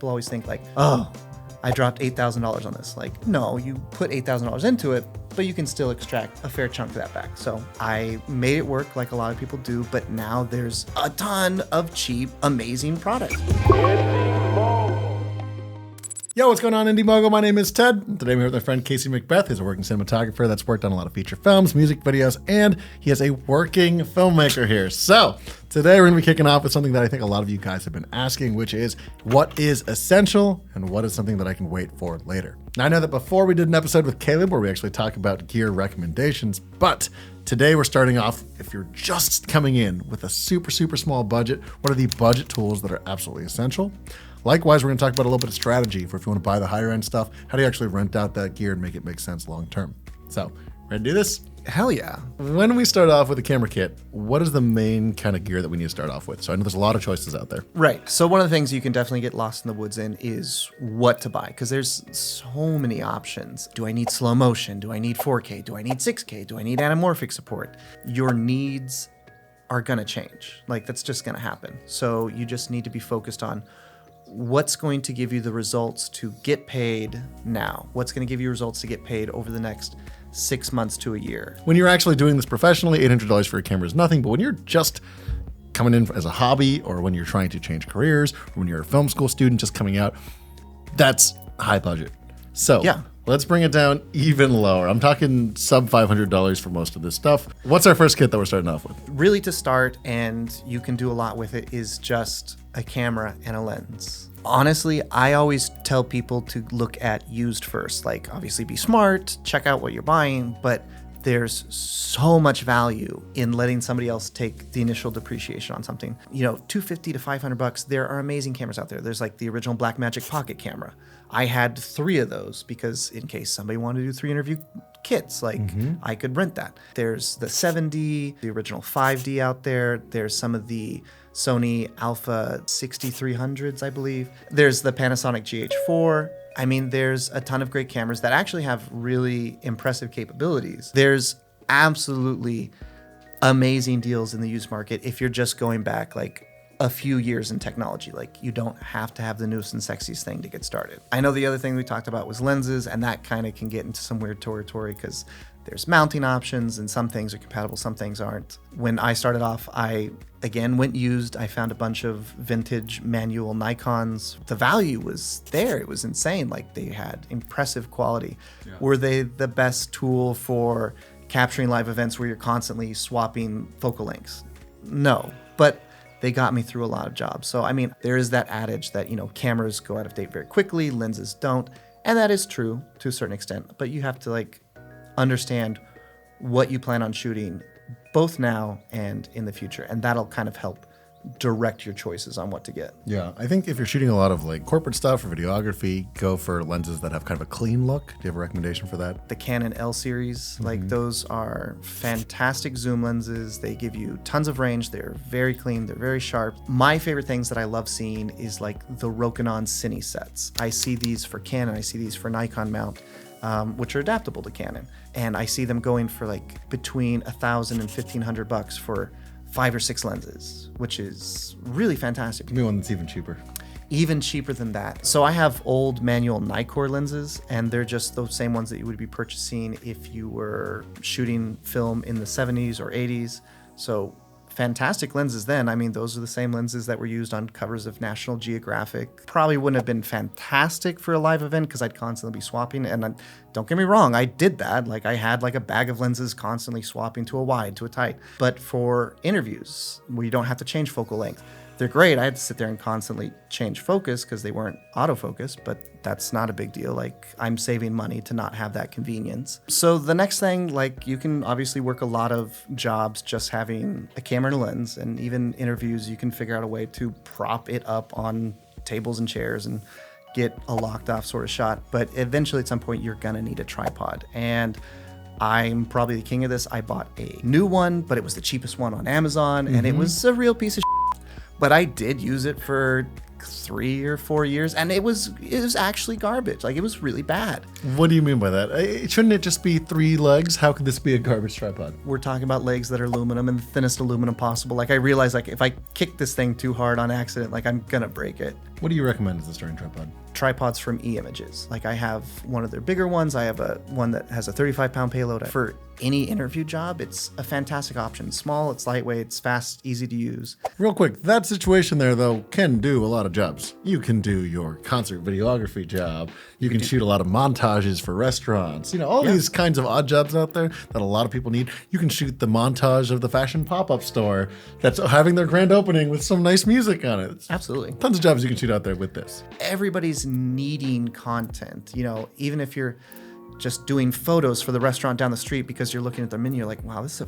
people always think like, oh, I dropped $8,000 on this. Like, no, you put $8,000 into it, but you can still extract a fair chunk of that back. So I made it work like a lot of people do, but now there's a ton of cheap, amazing products. Yo, what's going on, Indie Mogul? My name is Ted. Today I'm here with my friend Casey McBeath. He's a working cinematographer that's worked on a lot of feature films, music videos, and he is a working filmmaker here. So today we're going to be kicking off with something that I think a lot of you guys have been asking, which is what is essential and what is something that I can wait for later. Now, I know that before we did an episode with Caleb where we actually talk about gear recommendations, but today we're starting off, if you're just coming in with a super small budget, what are the budget tools that are absolutely essential? Likewise, we're going to talk about a little bit of strategy for if you want to buy the higher end stuff, how do you actually rent out that gear and make it make sense long term? So, ready to do this? Hell yeah. When we start off with a camera kit, what is the main kind of gear that we need to start off with? So I know there's a lot of choices out there. Right. So one of the things you can definitely get lost in the woods in is what to buy, because there's so many options. Do I need slow motion? Do I need 4K? Do I need 6K? Do I need anamorphic support? Your needs are going to change. Like, that's just going to happen. So you just need to be focused on what's going to give you the results to get paid now. What's going to give you results to get paid over the next 6 months to a year. When you're actually doing this professionally, $800 for a camera is nothing. But when you're just coming in as a hobby, or when you're trying to change careers, or when you're a film school student just coming out, that's high budget. So yeah, let's bring it down even lower. I'm talking sub $500 for most of this stuff. What's our first kit that we're starting off with? Really, to start, and you can do a lot with it, is just a camera and a lens. Honestly, I always tell people to look at used first. Like, obviously be smart, check out what you're buying, but there's so much value in letting somebody else take the initial depreciation on something. You know, $250 to $500, there are amazing cameras out there. There's like the original Blackmagic pocket camera. I had 3 of those because in case somebody wanted to do 3 interview kits, like I could rent that. There's the 7D, the original 5D out there. There's some of the Sony Alpha 6300s, I believe. There's the Panasonic GH4. I mean, there's a ton of great cameras that actually have really impressive capabilities. There's absolutely amazing deals in the used market if you're just going back like a few years in technology. Like, you don't have to have the newest and sexiest thing to get started. I know the other thing we talked about was lenses, and that kind of can get into some weird territory because there's mounting options and some things are compatible, some things aren't. When I started off, I again went used. I found a bunch of vintage manual Nikons. The value was there. It was insane. Like, they had impressive quality. Yeah. Were they the best tool for capturing live events where you're constantly swapping focal lengths? No, but they got me through a lot of jobs. So, I mean, there is that adage that, you know, cameras go out of date very quickly, lenses don't. And that is true to a certain extent, but you have to like understand what you plan on shooting both now and in the future. And that'll kind of help direct your choices on what to get. Yeah, I think if you're shooting a lot of like corporate stuff or videography, go for lenses that have kind of a clean look. Do you have a recommendation for that? The Canon L series, like those are fantastic zoom lenses. They give you tons of range. They're very clean. They're very sharp. My favorite things that I love seeing is like the Rokinon Cine sets. I see these for Canon. I see these for Nikon mount. Which are adaptable to Canon. And I see them going for like between $1,000 and $1,500 for 5 or 6 lenses, which is really fantastic. Give me one that's even cheaper. Even cheaper than that. So I have old manual Nikkor lenses, and they're just those same ones that you would be purchasing if you were shooting film in the 70s or 80s. So fantastic lenses then. I mean, those are the same lenses that were used on covers of National Geographic. Probably wouldn't have been fantastic for a live event because I'd constantly be swapping. And don't get me wrong, I did that. Like, I had like a bag of lenses constantly swapping to a wide, to a tight. But for interviews where you don't have to change focal length, they're great. I had to sit there and constantly change focus because they weren't autofocus, but that's not a big deal. Like, I'm saving money to not have that convenience. So the next thing, like, you can obviously work a lot of jobs just having a camera and a lens, and even interviews, you can figure out a way to prop it up on tables and chairs and get a locked off sort of shot. But eventually at some point you're gonna need a tripod. And I'm probably the king of this. I bought a new one, but it was the cheapest one on Amazon, and it was a real piece of shit. But I did use it for 3 or 4 years, and it was actually garbage. Like, it was really bad. What do you mean by that? Shouldn't it just be 3 legs? How could this be a garbage tripod? We're talking about legs that are aluminum and the thinnest aluminum possible. Like, I realized, like, if I kick this thing too hard on accident, like, I'm gonna break it. What do you recommend as a starting tripod? Tripods from E-Images. Like, I have one of their bigger ones. I have one that has a 35-pound payload. For any interview job, it's a fantastic option. Small, it's lightweight, it's fast, easy to use. Real quick, that situation there, though, can do a lot of jobs. You can do your concert videography job. You can shoot a lot of montages for restaurants. All these kinds of odd jobs out there that a lot of people need. You can shoot the montage of the fashion pop-up store that's having their grand opening with some nice music on it. Absolutely. Tons of jobs you can shoot out there with this. Everybody's needing content, even if you're just doing photos for the restaurant down the street because you're looking at their menu, you're like, wow, this is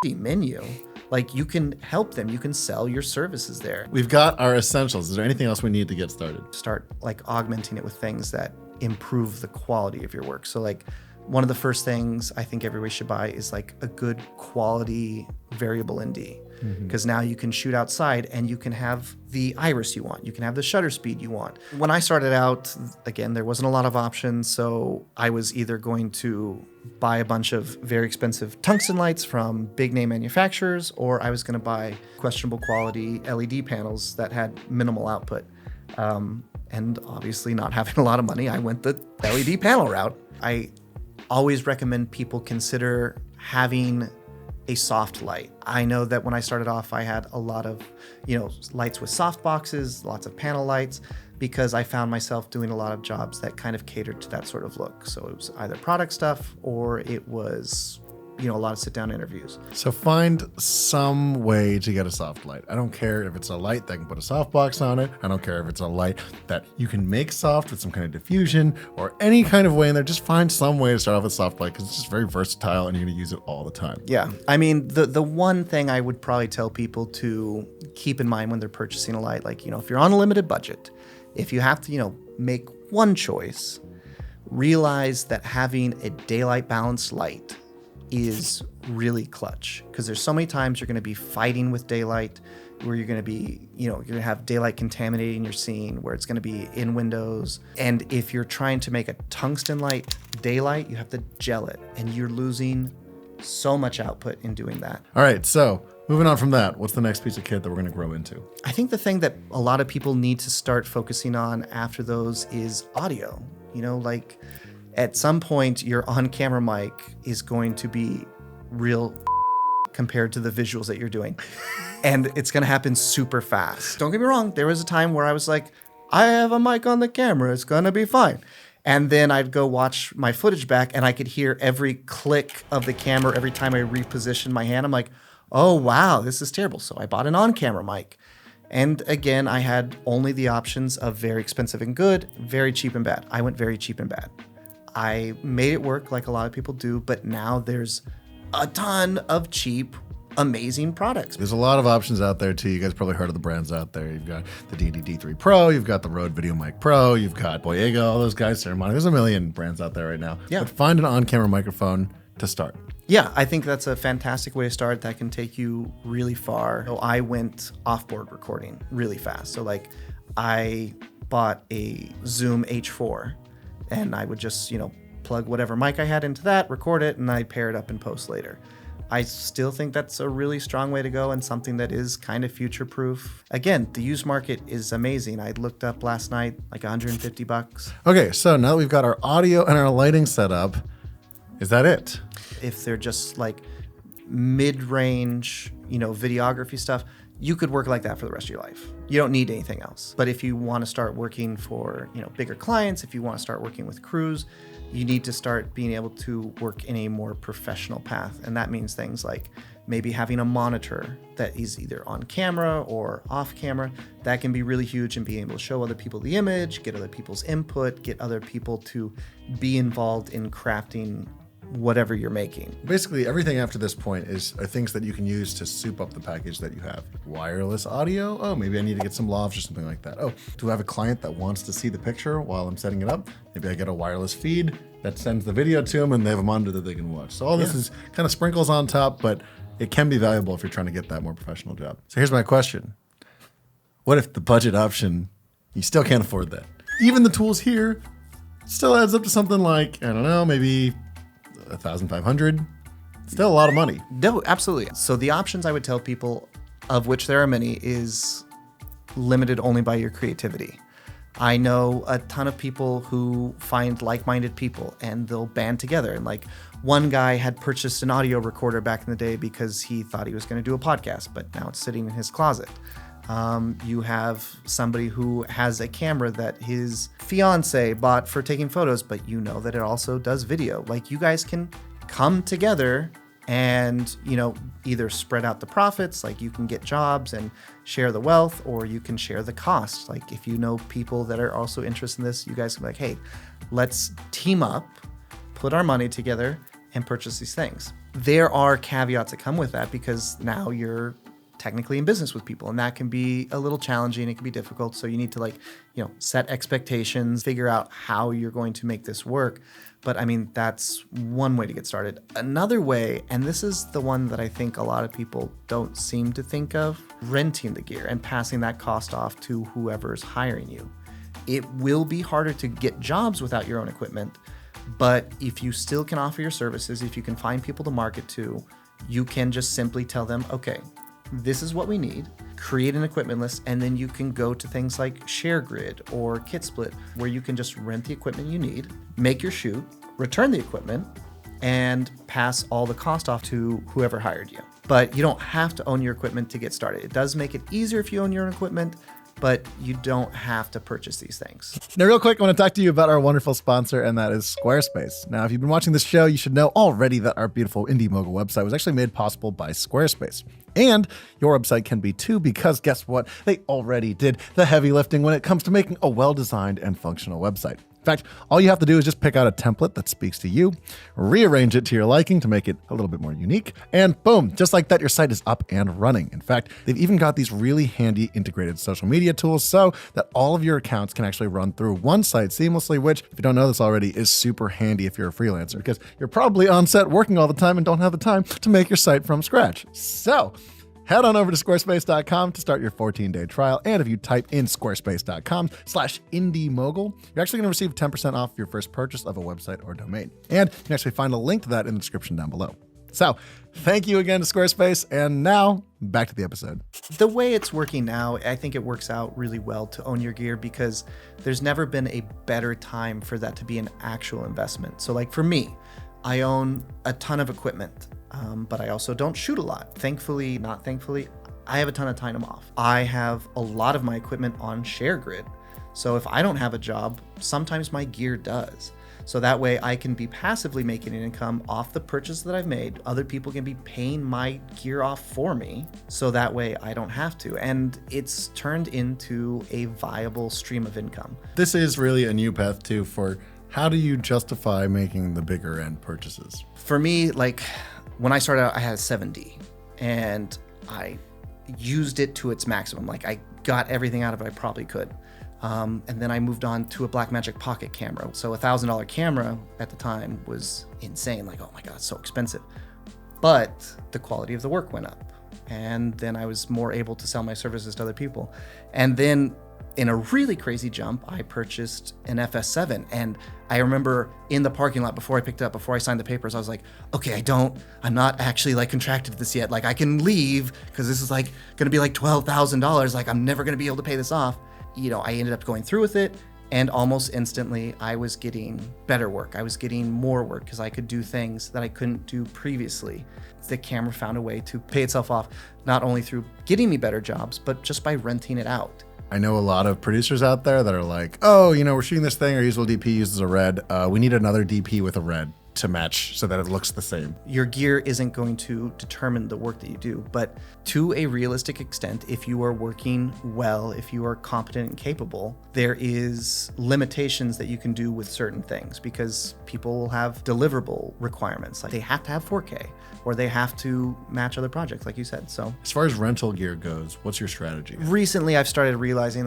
a menu. Like, you can help them. You can sell your services there. We've got our essentials. Is there anything else we need to get started? Start like augmenting it with things that improve the quality of your work. So like, one of the first things I think everybody should buy is like a good quality variable ND. Because now you can shoot outside and you can have the iris you want. You can have the shutter speed you want. When I started out, again, there wasn't a lot of options. So I was either going to buy a bunch of very expensive tungsten lights from big name manufacturers, or I was going to buy questionable quality LED panels that had minimal output. And obviously not having a lot of money, I went the LED panel route. I always recommend people consider having a soft light. I know that when I started off, I had a lot of, lights with soft boxes, lots of panel lights, because I found myself doing a lot of jobs that kind of catered to that sort of look. So it was either product stuff or it was, a lot of sit-down interviews. So find some way to get a soft light. I don't care if it's a light that can put a softbox on it. I don't care if it's a light that you can make soft with some kind of diffusion or any kind of way in there. Just find some way to start off with soft light, because it's just very versatile and you're going to use it all the time. Yeah. I mean, the one thing I would probably tell people to keep in mind when they're purchasing a light, like, if you're on a limited budget, if you have to, make one choice, realize that having a daylight balanced light is really clutch, because there's so many times you're going to be fighting with daylight, where you're going to be, you're going to have daylight contaminating your scene, where it's going to be in windows. And if you're trying to make a tungsten light daylight, you have to gel it, and you're losing so much output in doing that. All right, so moving on from that, what's the next piece of kit that we're going to grow into? I think the thing that a lot of people need to start focusing on after those is audio. Like, at some point, your on-camera mic is going to be real compared to the visuals that you're doing. And it's going to happen super fast. Don't get me wrong. There was a time where I was like, I have a mic on the camera. It's going to be fine. And then I'd go watch my footage back, and I could hear every click of the camera every time I repositioned my hand. I'm like, oh, wow, this is terrible. So I bought an on-camera mic. And again, I had only the options of very expensive and good, very cheap and bad. I went very cheap and bad. I made it work like a lot of people do, but now there's a ton of cheap, amazing products. There's a lot of options out there too. You guys probably heard of the brands out there. You've got the DD3 Pro, you've got the Rode Video Mic Pro, you've got Boyega, all those guys, Ceremony. There's a million brands out there right now. Yeah. But find an on-camera microphone to start. Yeah, I think that's a fantastic way to start that can take you really far. So I went off-board recording really fast. So like, I bought a Zoom H4, and I would just, plug whatever mic I had into that, record it, and I'd pair it up in post later. I still think that's a really strong way to go, and something that is kind of future-proof. Again, the used market is amazing. I looked up last night, like $150. Okay, so now that we've got our audio and our lighting set up, is that it? If they're just like mid-range, videography stuff, you could work like that for the rest of your life. You don't need anything else. But if you want to start working for, bigger clients, if you want to start working with crews, you need to start being able to work in a more professional path. And that means things like maybe having a monitor that is either on camera or off camera. That can be really huge, and being able to show other people the image, get other people's input, get other people to be involved in crafting whatever you're making. Basically, everything after this point are things that you can use to soup up the package that you have. Wireless audio. Oh, maybe I need to get some lavs or something like that. Oh, do I have a client that wants to see the picture while I'm setting it up? Maybe I get a wireless feed that sends the video to them, and they have a monitor that they can watch. So all this is kind of sprinkles on top, but it can be valuable if you're trying to get that more professional job. So here's my question. What if the budget option You still can't afford that. Even the tools here still adds up to something like, I don't know, maybe $1,500. Still a lot of money. No, absolutely. So the options I would tell people, of which there are many, is limited only by your creativity. I know a ton of people who find like-minded people and they'll band together. And like one guy had purchased an audio recorder back in the day because he thought he was going to do a podcast, but now it's sitting in his closet. You have somebody who has a camera that his fiance bought for taking photos, but you know that it also does video. Like you guys can come together and, either spread out the profits, like you can get jobs and share the wealth, or you can share the cost. Like if you know people that are also interested in this, you guys can be like, hey, let's team up, put our money together and purchase these things. There are caveats that come with that because now you're technically in business with people, and that can be a little challenging. It can be difficult. So you need to set expectations, figure out how you're going to make this work. But I mean, that's one way to get started. Another way, and this is the one that I think a lot of people don't seem to think of, renting the gear and passing that cost off to whoever's hiring you. It will be harder to get jobs without your own equipment, but if you still can offer your services, if you can find people to market to, you can just simply tell them, okay, this is what we need, create an equipment list, and then you can go to things like ShareGrid or KitSplit, where you can just rent the equipment you need, make your shoot, return the equipment, and pass all the cost off to whoever hired you. But you don't have to own your equipment to get started. It does make it easier if you own your own equipment, but you don't have to purchase these things. Now, real quick, I want to talk to you about our wonderful sponsor, and that is Squarespace. Now, if you've been watching this show, you should know already that our beautiful Indie Mogul website was actually made possible by Squarespace. And your website can be too, because guess what? They already did the heavy lifting when it comes to making a well-designed and functional website. In fact, all you have to do is just pick out a template that speaks to you, rearrange it to your liking to make it a little bit more unique, and boom, just like that, your site is up and running. In fact, they've even got these really handy integrated social media tools so that all of your accounts can actually run through one site seamlessly, which, if you don't know this already, is super handy if you're a freelancer, because you're probably on set working all the time and don't have the time to make your site from scratch. So head on over to squarespace.com to start your 14-day trial. And if you type in squarespace.com/IndieMogul, you're actually going to receive 10% off your first purchase of a website or domain. And you can actually find a link to that in the description down below. So thank you again to Squarespace. And now back to the episode. The way it's working now, I think it works out really well to own your gear because there's never been a better time for that to be an actual investment. So like for me, I own a ton of equipment. But I also don't shoot a lot. Thankfully, not thankfully, I have a ton of time off. I have a lot of my equipment on ShareGrid. So if I don't have a job, sometimes my gear does. So that way I can be passively making an income off the purchase that I've made. Other people can be paying my gear off for me. So that way I don't have to. And it's turned into a viable stream of income. This is really a new path too for how do you justify making the bigger end purchases? For me, like, when I started out, I had a 7D and I used it to its maximum. Like I got everything out of it I probably could. And then I moved on to a Blackmagic Pocket camera. So $1,000 camera at the time was insane. Like, oh my God, it's so expensive. But the quality of the work went up. And then I was more able to sell my services to other people. And then in a really crazy jump, I purchased an FS7. And I remember in the parking lot before I picked it up, before I signed the papers, I was like, okay, I'm not actually like contracted to this yet. Like I can leave because this is like gonna be like $12,000. Like I'm never gonna be able to pay this off. I ended up going through with it, and almost instantly I was getting better work. I was getting more work because I could do things that I couldn't do previously. The camera found a way to pay itself off, not only through getting me better jobs, but just by renting it out. I know a lot of producers out there that are like, oh, we're shooting this thing, our usual DP uses a red. We need another DP with a red to match so that it looks the same. Your gear isn't going to determine the work that you do, but to a realistic extent, if you are working well, if you are competent and capable, there is limitations that you can do with certain things because people will have deliverable requirements. Like they have to have 4K or they have to match other projects, like you said. So as far as rental gear goes, what's your strategy? Recently, I've started realizing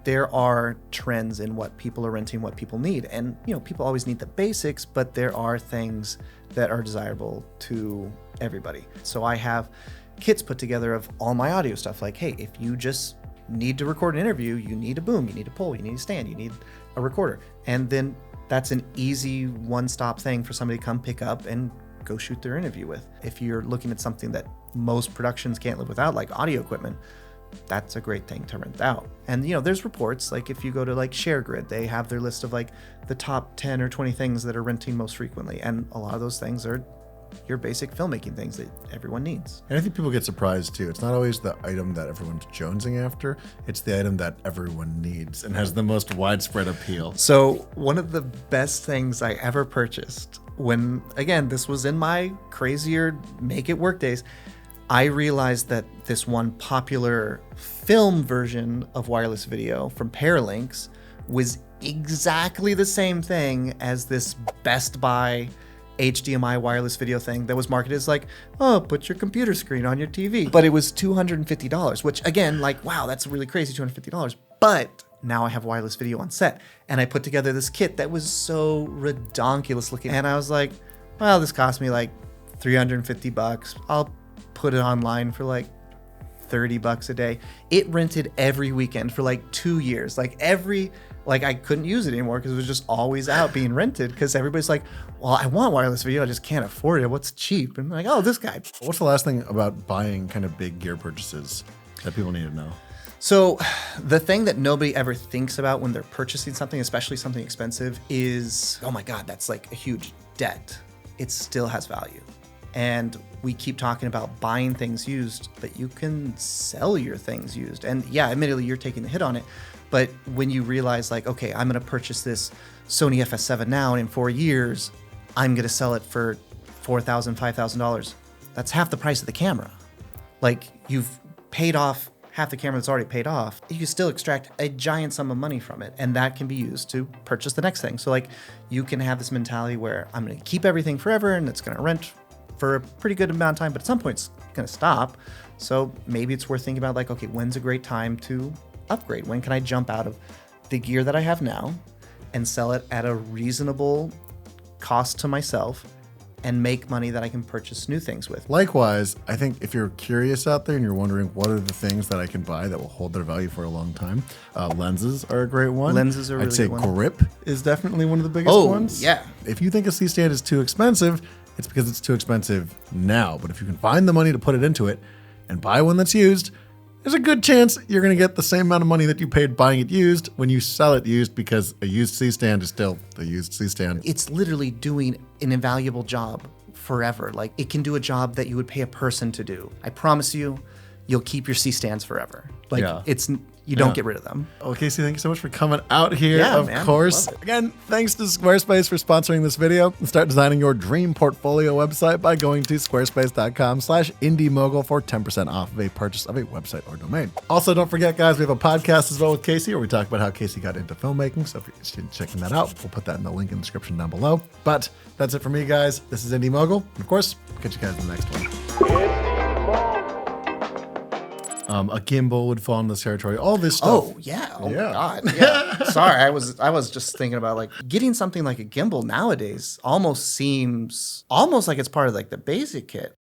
there are trends in what people are renting, what people need. And, people always need the basics, but there are things that are desirable to everybody. So I have kits put together of all my audio stuff. Like, hey, if you just need to record an interview, you need a boom, you need a pole, you need a stand, you need a recorder. And then that's an easy one-stop thing for somebody to come pick up and go shoot their interview with. If you're looking at something that most productions can't live without, like audio equipment, that's a great thing to rent out. And there's reports, like if you go to like ShareGrid, they have their list of like the top 10 or 20 things that are renting most frequently. And a lot of those things are your basic filmmaking things that everyone needs. And I think people get surprised too. It's not always the item that everyone's jonesing after. It's the item that everyone needs and has the most widespread appeal. So one of the best things I ever purchased when, again, this was in my crazier make it work days, I realized that this one popular film version of wireless video from Paralinks was exactly the same thing as this Best Buy HDMI wireless video thing that was marketed as like, oh, put your computer screen on your TV. But it was $250, which again, like, wow, that's really crazy, $250. But now I have wireless video on set. And I put together this kit that was so redonkulous looking. And I was like, well, this cost me like $350. I'll put it online for like $30 a day. It rented every weekend for like 2 years. Like I couldn't use it anymore because it was just always out being rented because everybody's like, well, I want wireless video, I just can't afford it. What's cheap? And I'm like, oh, this guy. What's the last thing about buying kind of big gear purchases that people need to know? So the thing that nobody ever thinks about when they're purchasing something, especially something expensive, is, oh my God, that's like a huge debt. It still has value. And we keep talking about buying things used, but you can sell your things used. And yeah, admittedly, you're taking the hit on it. But when you realize like, okay, I'm going to purchase this Sony FS7 now, and in 4 years, I'm going to sell it for $4,000, $5,000. That's half the price of the camera. Like you've paid off half the camera that's already paid off. You can still extract a giant sum of money from it. And that can be used to purchase the next thing. So like you can have this mentality where I'm going to keep everything forever and it's going to rent for a pretty good amount of time, but at some point it's going to stop. So maybe it's worth thinking about like, okay, when's a great time to upgrade? When can I jump out of the gear that I have now and sell it at a reasonable cost to myself and make money that I can purchase new things with? Likewise, I think if you're curious out there and you're wondering what are the things that I can buy that will hold their value for a long time, lenses are a great one. Lenses are a really I'd say good one. grip is definitely one of the biggest ones. Yeah. If you think a C-stand is too expensive, it's because it's too expensive now. But if you can find the money to put it into it and buy one that's used, there's a good chance you're going to get the same amount of money that you paid buying it used when you sell it used, because a used C-stand is still a used C-stand. It's literally doing an invaluable job forever. Like it can do a job that you would pay a person to do. I promise you, you'll keep your C-stands forever. Like you don't get rid of them. Well, Casey, thank you so much for coming out here. Yeah, of man. course. Love it. Again, thanks to Squarespace for sponsoring this video. And start designing your dream portfolio website by going to squarespace.com/IndieMogul for 10% off of a purchase of a website or domain. Also, don't forget, guys, we have a podcast as well with Casey where we talk about how Casey got into filmmaking. So if you're interested in checking that out, we'll put that in the link in the description down below. But that's it for me, guys. This is Indie Mogul. And of course, we'll catch you guys in the next one. A gimbal would fall in this territory. All this stuff. Oh yeah. Oh my God. Yeah. Sorry, I was just thinking about like getting something like a gimbal nowadays almost seems almost like it's part of like the basic kit.